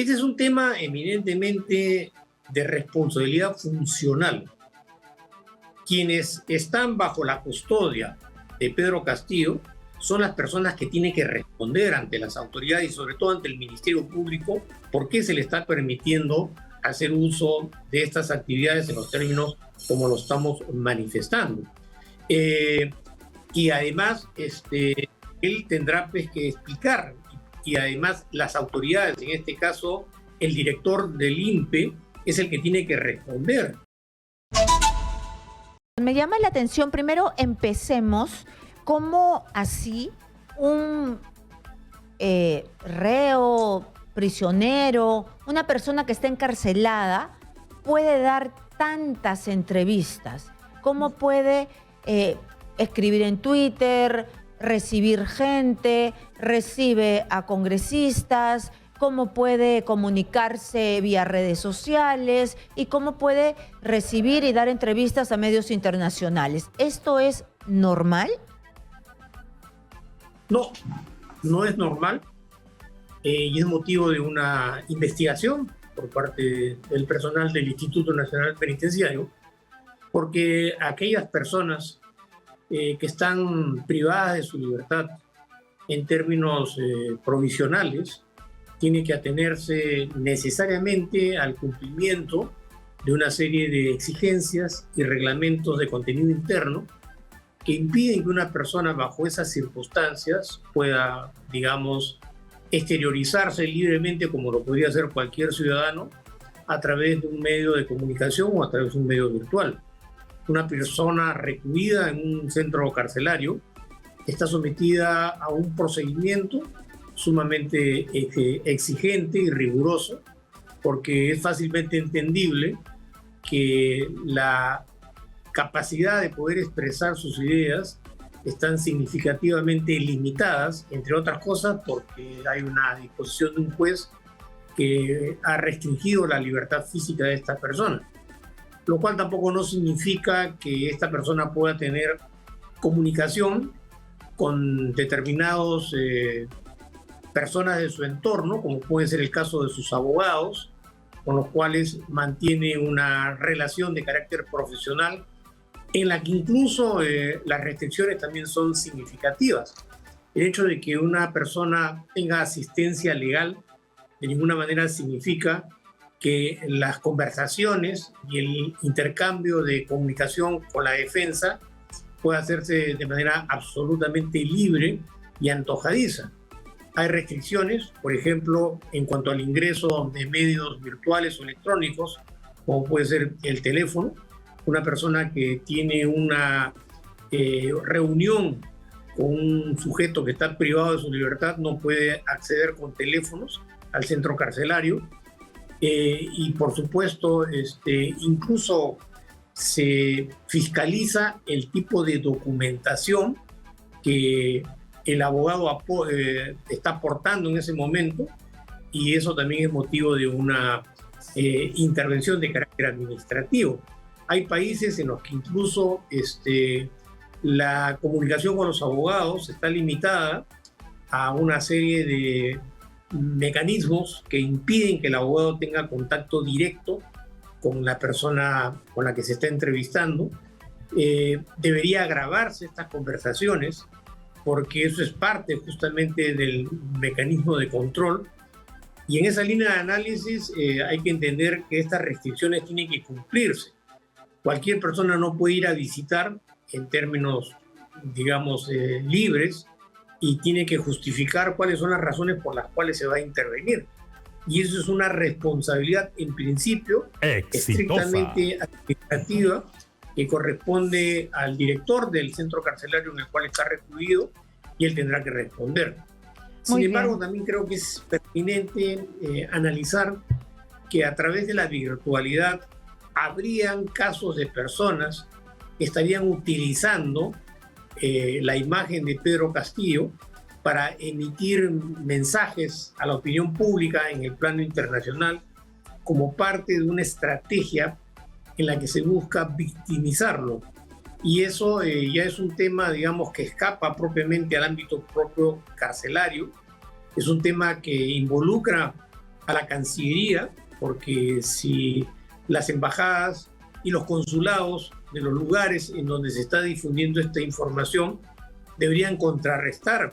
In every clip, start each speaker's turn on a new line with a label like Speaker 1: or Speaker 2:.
Speaker 1: Este es un tema eminentemente de responsabilidad funcional. Quienes están bajo la custodia de Pedro Castillo son las personas que tienen que responder ante las autoridades y sobre todo ante el Ministerio Público por qué se le está permitiendo hacer uso de estas actividades en los términos como lo estamos manifestando. Y además él tendrá pues, que explicar, y además las autoridades, en este caso el director del INPE, es el que tiene que responder.
Speaker 2: Me llama la atención, primero empecemos, cómo así un reo, prisionero, una persona que está encarcelada, puede dar tantas entrevistas, cómo puede escribir en Twitter, recibir gente, recibe a congresistas, cómo puede comunicarse vía redes sociales y cómo puede recibir y dar entrevistas a medios internacionales. ¿Esto es normal?
Speaker 1: No, no es normal y es motivo de una investigación por parte del personal del Instituto Nacional Penitenciario, porque aquellas personas que están privadas de su libertad en términos provisionales tienen que atenerse necesariamente al cumplimiento de una serie de exigencias y reglamentos de contenido interno que impiden que una persona bajo esas circunstancias pueda, digamos, exteriorizarse libremente como lo podría hacer cualquier ciudadano a través de un medio de comunicación o a través de un medio virtual. Una persona recluida en un centro carcelario está sometida a un procedimiento sumamente exigente y riguroso, porque es fácilmente entendible que la capacidad de poder expresar sus ideas están significativamente limitadas, entre otras cosas porque hay una disposición de un juez que ha restringido la libertad física de esta persona, lo cual tampoco no significa que esta persona pueda tener comunicación con determinados personas de su entorno, como puede ser el caso de sus abogados, con los cuales mantiene una relación de carácter profesional en la que incluso las restricciones también son significativas. El hecho de que una persona tenga asistencia legal de ninguna manera significa que las conversaciones y el intercambio de comunicación con la defensa pueda hacerse de manera absolutamente libre y antojadiza. Hay restricciones, por ejemplo, en cuanto al ingreso de medios virtuales o electrónicos, como puede ser el teléfono. Una persona que tiene una reunión con un sujeto que está privado de su libertad no puede acceder con teléfonos al centro carcelario. Y por supuesto, incluso se fiscaliza el tipo de documentación que el abogado está aportando en ese momento, y eso también es motivo de una intervención de carácter administrativo. Hay países en los que incluso la comunicación con los abogados está limitada a una serie de mecanismos que impiden que el abogado tenga contacto directo con la persona con la que se está entrevistando. Debería grabarse estas conversaciones porque eso es parte justamente del mecanismo de control. Y en esa línea de análisis hay que entender que estas restricciones tienen que cumplirse. Cualquier persona no puede ir a visitar en términos, digamos, libres, y tiene que justificar cuáles son las razones por las cuales se va a intervenir. Y eso es una responsabilidad, en principio, estrictamente administrativa, que corresponde al director del centro carcelario en el cual está recluido, y él tendrá que responder. Sin embargo, también creo que es pertinente analizar que a través de la virtualidad habrían casos de personas que estarían utilizando la imagen de Pedro Castillo para emitir mensajes a la opinión pública en el plano internacional como parte de una estrategia en la que se busca victimizarlo. Y eso ya es un tema, digamos, que escapa propiamente al ámbito propio carcelario. Es un tema que involucra a la Cancillería, porque si las embajadas y los consulados de los lugares en donde se está difundiendo esta información deberían contrarrestar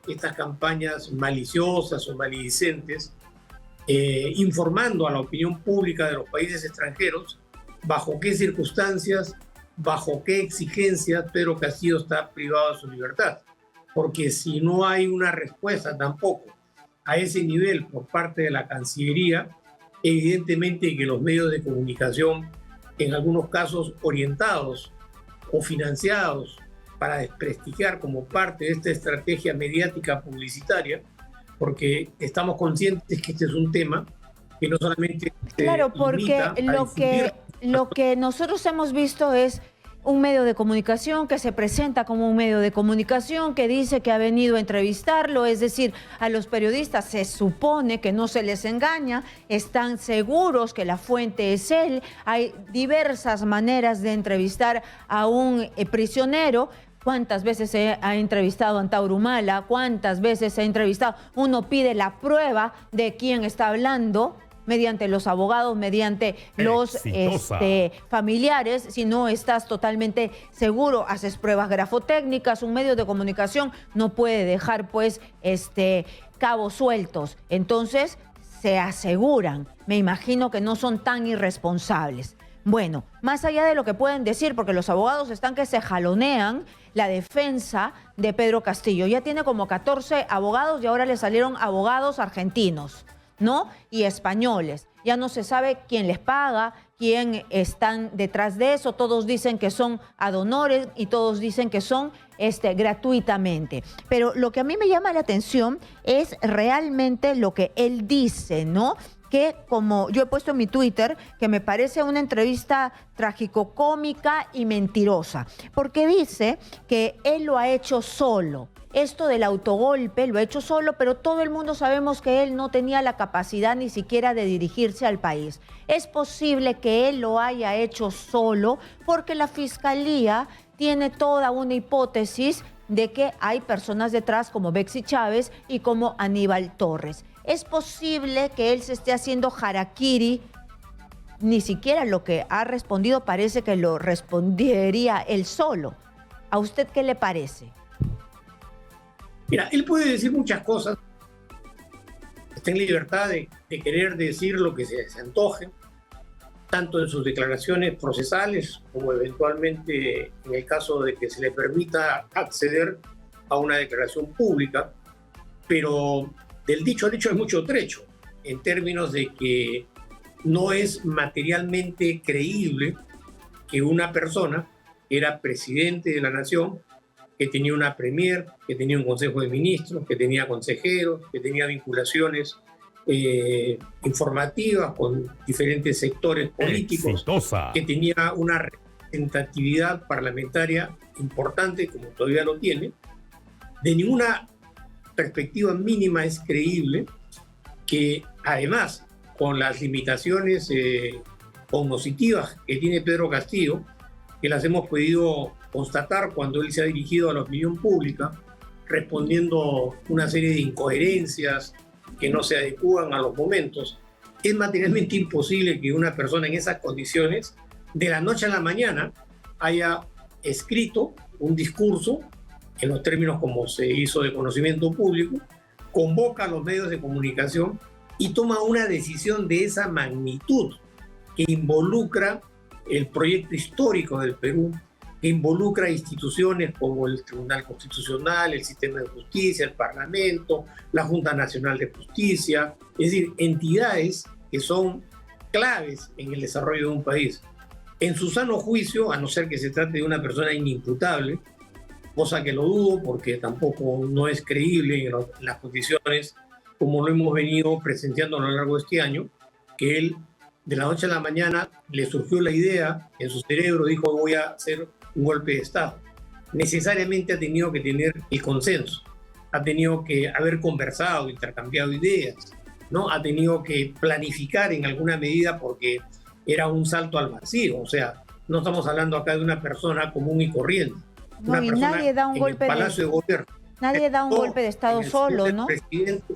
Speaker 1: estas campañas maliciosas o maledicentes, informando a la opinión pública de los países extranjeros bajo qué circunstancias, bajo qué exigencias Pedro Castillo está privado de su libertad. Porque si no hay una respuesta tampoco a ese nivel por parte de la Cancillería, evidentemente que los medios de comunicación, en algunos casos orientados o financiados para desprestigiar como parte de esta estrategia mediática publicitaria, porque estamos conscientes que este es un tema que no solamente...
Speaker 2: Claro, porque lo que nosotros hemos visto es un medio de comunicación que se presenta como un medio de comunicación que dice que ha venido a entrevistarlo, es decir, a los periodistas se supone que no se les engaña, están seguros que la fuente es él, hay diversas maneras de entrevistar a un prisionero. ¿Cuántas veces se ha entrevistado a Antauro Humala? ¿Cuántas veces se ha entrevistado? Uno pide la prueba de quién está hablando mediante los abogados, mediante los familiares. Si no estás totalmente seguro, haces pruebas grafotécnicas. Un medio de comunicación no puede dejar pues cabos sueltos. Entonces se aseguran. Me imagino que no son tan irresponsables. Bueno, más allá de lo que pueden decir, porque los abogados están que se jalonean la defensa de Pedro Castillo. Ya tiene como 14 abogados y ahora le salieron abogados argentinos, ¿no? Y españoles. Ya no se sabe quién les paga, quién están detrás de eso. Todos dicen que son ad honorem y todos dicen que son gratuitamente. Pero lo que a mí me llama la atención es realmente lo que él dice, ¿no? Que, como yo he puesto en mi Twitter, que me parece una entrevista trágico-cómica y mentirosa, porque dice que él lo ha hecho solo. Esto del autogolpe lo ha hecho solo, pero todo el mundo sabemos que él no tenía la capacidad ni siquiera de dirigirse al país. Es posible que él lo haya hecho solo porque la Fiscalía tiene toda una hipótesis de que hay personas detrás como Betsy Chávez y como Aníbal Torres. Es posible que él se esté haciendo harakiri, ni siquiera lo que ha respondido parece que lo respondería él solo. ¿A usted qué le parece?
Speaker 1: Mira, él puede decir muchas cosas, está en libertad de querer decir lo que se antoje, tanto en sus declaraciones procesales como eventualmente en el caso de que se le permita acceder a una declaración pública, pero del dicho al hecho hay mucho trecho, en términos de que no es materialmente creíble que una persona que era presidente de la nación, que tenía una premier, que tenía un consejo de ministros, que tenía consejeros, que tenía vinculaciones informativas con diferentes sectores políticos, que tenía una representatividad parlamentaria importante, como todavía lo tiene, de ninguna perspectiva mínima es creíble que, además, con las limitaciones cognitivas que tiene Pedro Castillo, que las hemos podido constatar cuando él se ha dirigido a la opinión pública, respondiendo una serie de incoherencias que no se adecúan a los momentos, es materialmente imposible que una persona en esas condiciones, de la noche a la mañana, haya escrito un discurso en los términos como se hizo de conocimiento público, convoca a los medios de comunicación y toma una decisión de esa magnitud que involucra el proyecto histórico del Perú, que involucra instituciones como el Tribunal Constitucional, el Sistema de Justicia, el Parlamento, la Junta Nacional de Justicia, es decir, entidades que son claves en el desarrollo de un país. En su sano juicio, a no ser que se trate de una persona inimputable, cosa que lo dudo porque tampoco no es creíble en las condiciones como lo hemos venido presenciando a lo largo de este año, que él de la noche a la mañana le surgió la idea en su cerebro, dijo voy a hacer un golpe de Estado. Necesariamente ha tenido que tener el consenso, ha tenido que haber conversado, intercambiado ideas, ¿no? Ha tenido que planificar en alguna medida porque era un salto al vacío, o sea, no estamos hablando acá de una persona común y corriente.
Speaker 2: No, y nadie da un golpe
Speaker 1: de Gobierno.
Speaker 2: Nadie da un golpe de Estado solo, ¿no?
Speaker 1: El presidente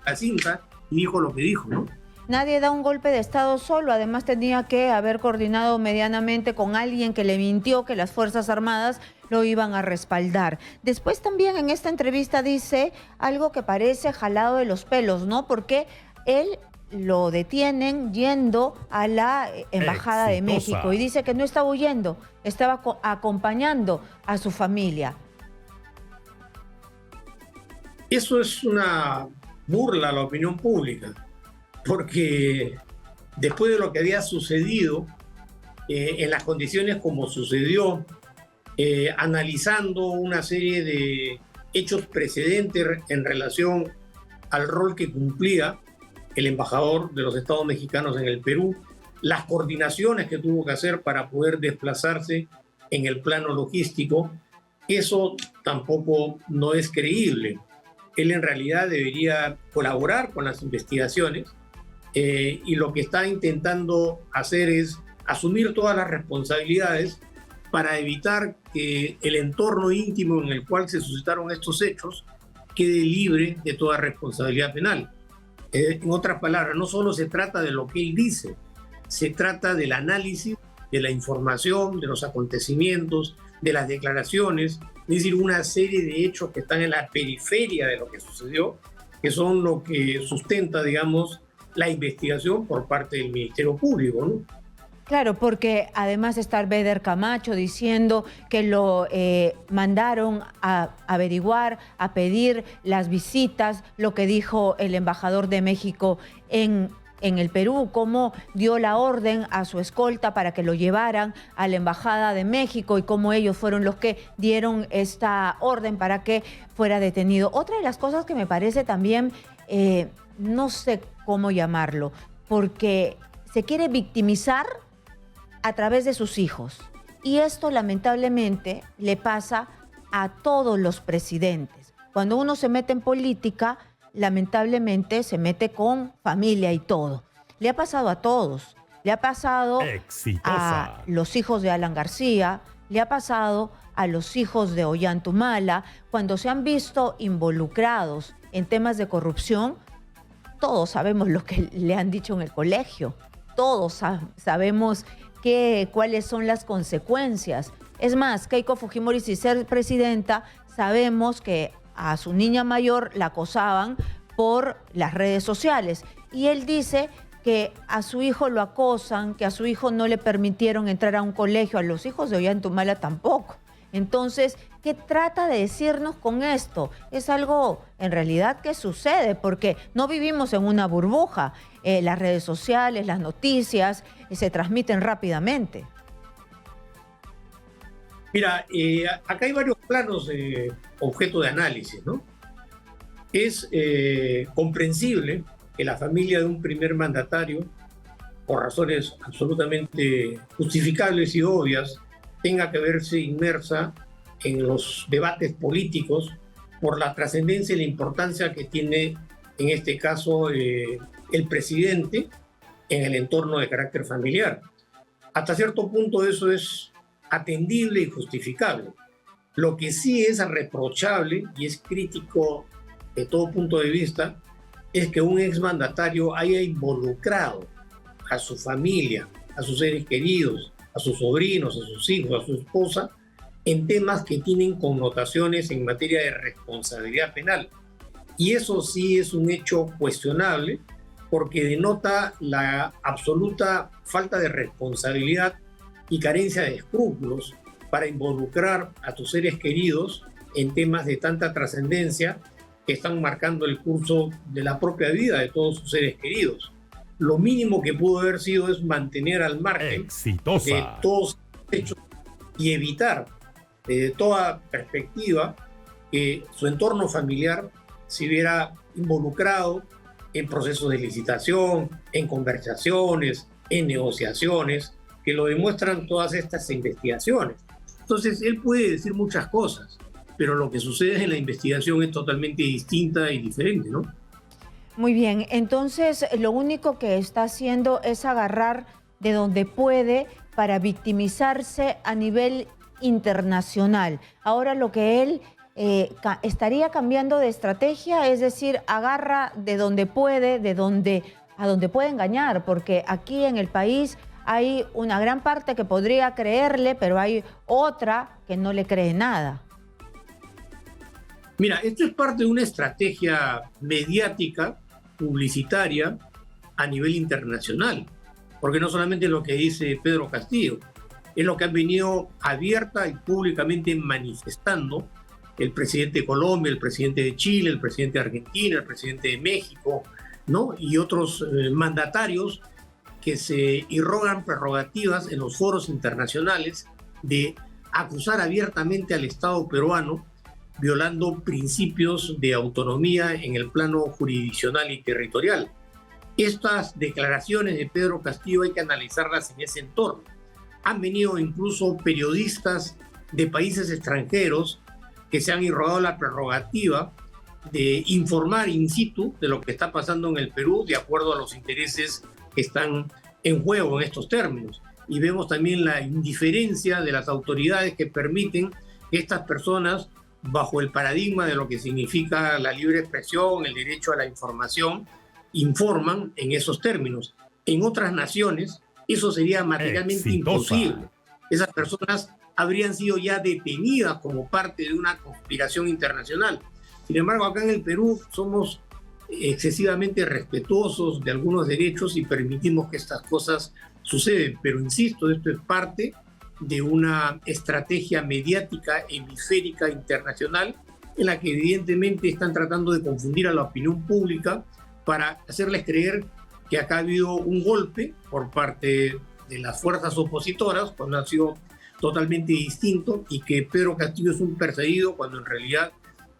Speaker 1: la cinta y dijo lo que dijo, ¿no?
Speaker 2: Nadie da un golpe de Estado solo, además tenía que haber coordinado medianamente con alguien que le mintió que las Fuerzas Armadas lo iban a respaldar. Después también en esta entrevista dice algo que parece jalado de los pelos, ¿no? Porque él lo detienen yendo a la Embajada de México y dice que no estaba huyendo, estaba acompañando a su familia.
Speaker 1: Eso es una burla a la opinión pública, porque después de lo que había sucedido, en las condiciones como sucedió, analizando una serie de hechos precedentes en relación al rol que cumplía el embajador de los Estados mexicanos en el Perú, las coordinaciones que tuvo que hacer para poder desplazarse en el plano logístico, eso tampoco no es creíble. Él en realidad debería colaborar con las investigaciones y lo que está intentando hacer es asumir todas las responsabilidades para evitar que el entorno íntimo en el cual se suscitaron estos hechos quede libre de toda responsabilidad penal. En otras palabras, no solo se trata de lo que él dice, se trata del análisis de la información, de los acontecimientos, de las declaraciones, es decir, una serie de hechos que están en la periferia de lo que sucedió, que son lo que sustenta, digamos, la investigación por parte del Ministerio Público, ¿no?
Speaker 2: Claro, porque además está Beder Camacho diciendo que lo mandaron a averiguar, a pedir las visitas, lo que dijo el embajador de México en el Perú, cómo dio la orden a su escolta para que lo llevaran a la Embajada de México y cómo ellos fueron los que dieron esta orden para que fuera detenido. Otra de las cosas que me parece también, no sé cómo llamarlo, porque se quiere victimizar a través de sus hijos. Y esto lamentablemente le pasa a todos los presidentes. Cuando uno se mete en política, lamentablemente se mete con familia y todo. Le ha pasado a todos. Le ha pasado a los hijos de Alan García, le ha pasado a los hijos de Ollanta, cuando se han visto involucrados en temas de corrupción. Todos sabemos lo que le han dicho en el colegio. Todos sabemos cuáles son las consecuencias. Es más, Keiko Fujimori, sin ser presidenta, sabemos que a su niña mayor la acosaban por las redes sociales. Y él dice que a su hijo lo acosan, que a su hijo no le permitieron entrar a un colegio, a los hijos de Ollanta tampoco. Entonces, ¿qué trata de decirnos con esto? Es algo en realidad que sucede porque no vivimos en una burbuja. Las redes sociales, las noticias se transmiten rápidamente.
Speaker 1: Mira, acá hay varios planos objeto de análisis, ¿no? Es comprensible que la familia de un primer mandatario, por razones absolutamente justificables y obvias, tenga que verse inmersa en los debates políticos por la trascendencia y la importancia que tiene, en este caso, el presidente en el entorno de carácter familiar. Hasta cierto punto eso es atendible y justificable. Lo que sí es reprochable y es crítico de todo punto de vista es que un exmandatario haya involucrado a su familia, a sus seres queridos, a sus sobrinos, a sus hijos, a su esposa, en temas que tienen connotaciones en materia de responsabilidad penal. Y eso sí es un hecho cuestionable porque denota la absoluta falta de responsabilidad y carencia de escrúpulos para involucrar a tus seres queridos en temas de tanta trascendencia que están marcando el curso de la propia vida de todos sus seres queridos. Lo mínimo que pudo haber sido es mantener al margen de todos los hechos y evitar desde toda perspectiva que su entorno familiar se viera involucrado en procesos de licitación, en conversaciones, en negociaciones, que lo demuestran todas estas investigaciones. Entonces, él puede decir muchas cosas, pero lo que sucede en la investigación es totalmente distinta y diferente, ¿no?
Speaker 2: Muy bien, entonces lo único que está haciendo es agarrar de donde puede para victimizarse a nivel internacional. Ahora lo que él ¿estaría cambiando de estrategia? Es decir, agarra de donde puede, a donde puede engañar, porque aquí en el país hay una gran parte que podría creerle, pero hay otra que no le cree nada.
Speaker 1: Mira, esto es parte de una estrategia mediática, publicitaria, a nivel internacional, porque no solamente lo que dice Pedro Castillo, es lo que han venido abierta y públicamente manifestando el presidente de Colombia, el presidente de Chile, el presidente de Argentina, el presidente de México, ¿no? Y otros mandatarios que se irrogan prerrogativas en los foros internacionales de acusar abiertamente al Estado peruano, violando principios de autonomía en el plano jurisdiccional y territorial. Estas declaraciones de Pedro Castillo hay que analizarlas en ese entorno. Han venido incluso periodistas de países extranjeros que se han irrogado la prerrogativa de informar in situ de lo que está pasando en el Perú de acuerdo a los intereses que están en juego en estos términos. Y vemos también la indiferencia de las autoridades que permiten que estas personas, bajo el paradigma de lo que significa la libre expresión, el derecho a la información, informan en esos términos. En otras naciones eso sería materialmente imposible. Esas personas habrían sido ya detenidas como parte de una conspiración internacional. Sin embargo, acá en el Perú somos excesivamente respetuosos de algunos derechos y permitimos que estas cosas suceden. Pero insisto, esto es parte de una estrategia mediática hemisférica internacional en la que evidentemente están tratando de confundir a la opinión pública para hacerles creer que acá ha habido un golpe por parte de las fuerzas opositoras, cuando ha sido totalmente distinto, y que Pedro Castillo es un perseguido cuando en realidad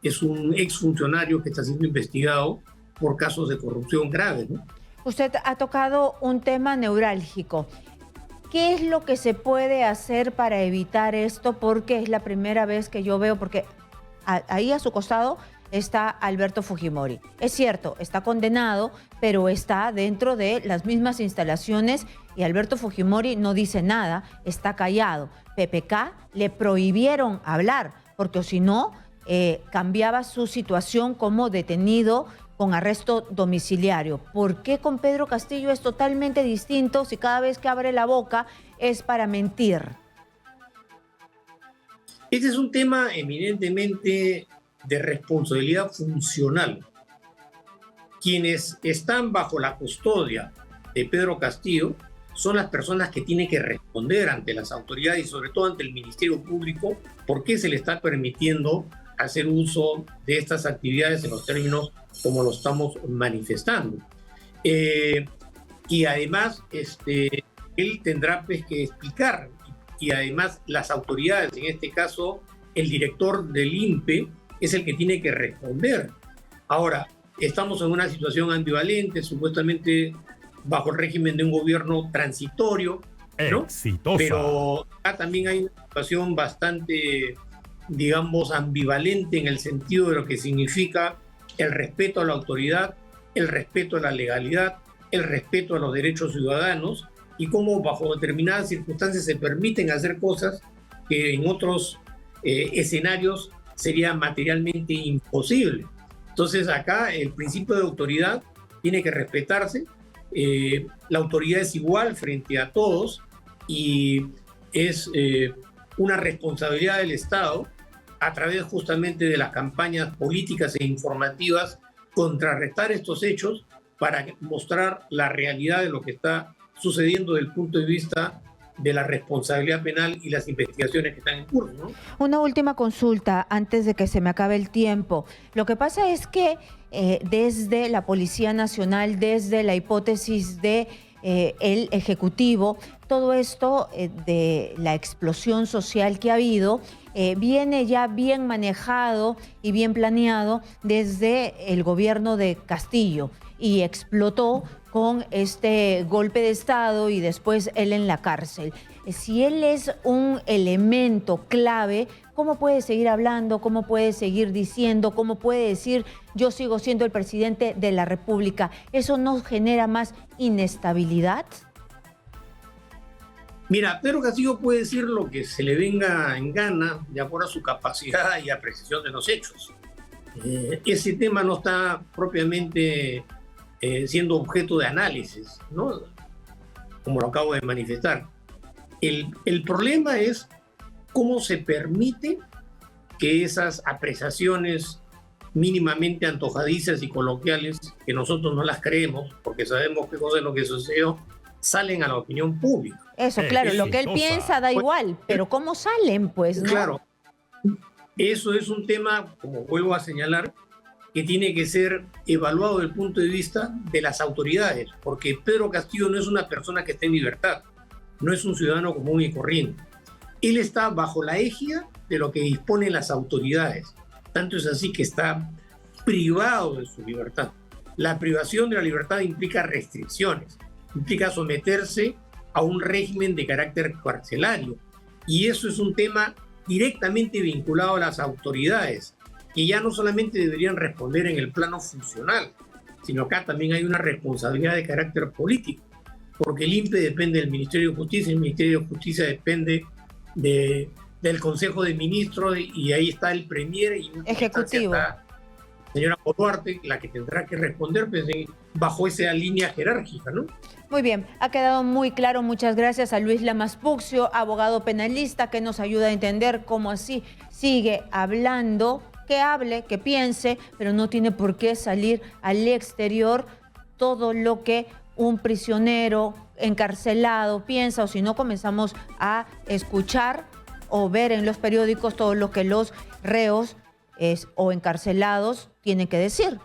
Speaker 1: es un exfuncionario que está siendo investigado por casos de corrupción graves, ¿no?
Speaker 2: Usted ha tocado un tema neurálgico. ¿Qué es lo que se puede hacer para evitar esto? Porque es la primera vez que yo veo, porque ahí a su costado está Alberto Fujimori. Es cierto, está condenado, pero está dentro de las mismas instalaciones y Alberto Fujimori no dice nada, está callado. PPK le prohibieron hablar, porque si no, cambiaba su situación como detenido con arresto domiciliario. ¿Por qué con Pedro Castillo es totalmente distinto si cada vez que abre la boca es para mentir?
Speaker 1: Este es un tema eminentemente de responsabilidad funcional. Quienes están bajo la custodia de Pedro Castillo son las personas que tienen que responder ante las autoridades y sobre todo ante el Ministerio Público por qué se le está permitiendo hacer uso de estas actividades en los términos como lo estamos manifestando. Y además él tendrá pues, que explicar, y además las autoridades, en este caso el director del INPE, es el que tiene que responder. Ahora, estamos en una situación ambivalente, supuestamente bajo el régimen de un gobierno transitorio, ¿no?
Speaker 3: Exitosa.
Speaker 1: Pero acá también hay una situación bastante, digamos, ambivalente en el sentido de lo que significa el respeto a la autoridad, el respeto a la legalidad, el respeto a los derechos ciudadanos y cómo bajo determinadas circunstancias se permiten hacer cosas que en otros escenarios sería materialmente imposible. Entonces acá el principio de autoridad tiene que respetarse, la autoridad es igual frente a todos y es una responsabilidad del Estado a través justamente de las campañas políticas e informativas contrarrestar estos hechos para mostrar la realidad de lo que está sucediendo desde el punto de vista de la responsabilidad penal y las investigaciones que están en curso, ¿no?
Speaker 2: Una última consulta antes de que se me acabe el tiempo. Lo que pasa es que desde la Policía Nacional, desde la hipótesis de el Ejecutivo, todo esto de la explosión social que ha habido viene ya bien manejado y bien planeado desde el gobierno de Castillo y explotó con este golpe de Estado y después él en la cárcel. Si él es un elemento clave, ¿cómo puede seguir hablando? ¿Cómo puede seguir diciendo? ¿Cómo puede decir yo sigo siendo el presidente de la República? ¿Eso no genera más inestabilidad?
Speaker 1: Mira, Pedro Castillo puede decir lo que se le venga en gana de acuerdo a su capacidad y apreciación de los hechos. Ese tema no está propiamente siendo objeto de análisis, ¿no? Como lo acabo de manifestar. El problema es cómo se permite que esas apreciaciones mínimamente antojadizas y coloquiales, que nosotros no las creemos, porque sabemos qué cosa es lo que sucedió, salen a la opinión pública.
Speaker 2: Eso, claro, lo que él piensa da igual, pero ¿cómo salen, pues, no?
Speaker 1: Claro, eso es un tema, como vuelvo a señalar, que tiene que ser evaluado desde el punto de vista de las autoridades, porque Pedro Castillo no es una persona que esté en libertad, no es un ciudadano común y corriente. Él está bajo la égida de lo que disponen las autoridades. Tanto es así que está privado de su libertad. La privación de la libertad implica restricciones, implica someterse a un régimen de carácter carcelario. Y eso es un tema directamente vinculado a las autoridades, que ya no solamente deberían responder en el plano funcional, sino acá también hay una responsabilidad de carácter político, porque el INPE depende del Ministerio de Justicia, el Ministerio de Justicia depende del Consejo de Ministros, y ahí está el Premier y
Speaker 2: Ejecutivo.
Speaker 1: Está la señora Boluarte, la que tendrá que responder pues, bajo esa línea jerárquica, ¿no?
Speaker 2: Muy bien, ha quedado muy claro. Muchas gracias a Luis Lamas Puccio, abogado penalista, que nos ayuda a entender cómo así sigue hablando, que hable, que piense, pero no tiene por qué salir al exterior todo lo que un prisionero encarcelado piensa, o si no comenzamos a escuchar o ver en los periódicos todo lo que los reos o encarcelados tienen que decir.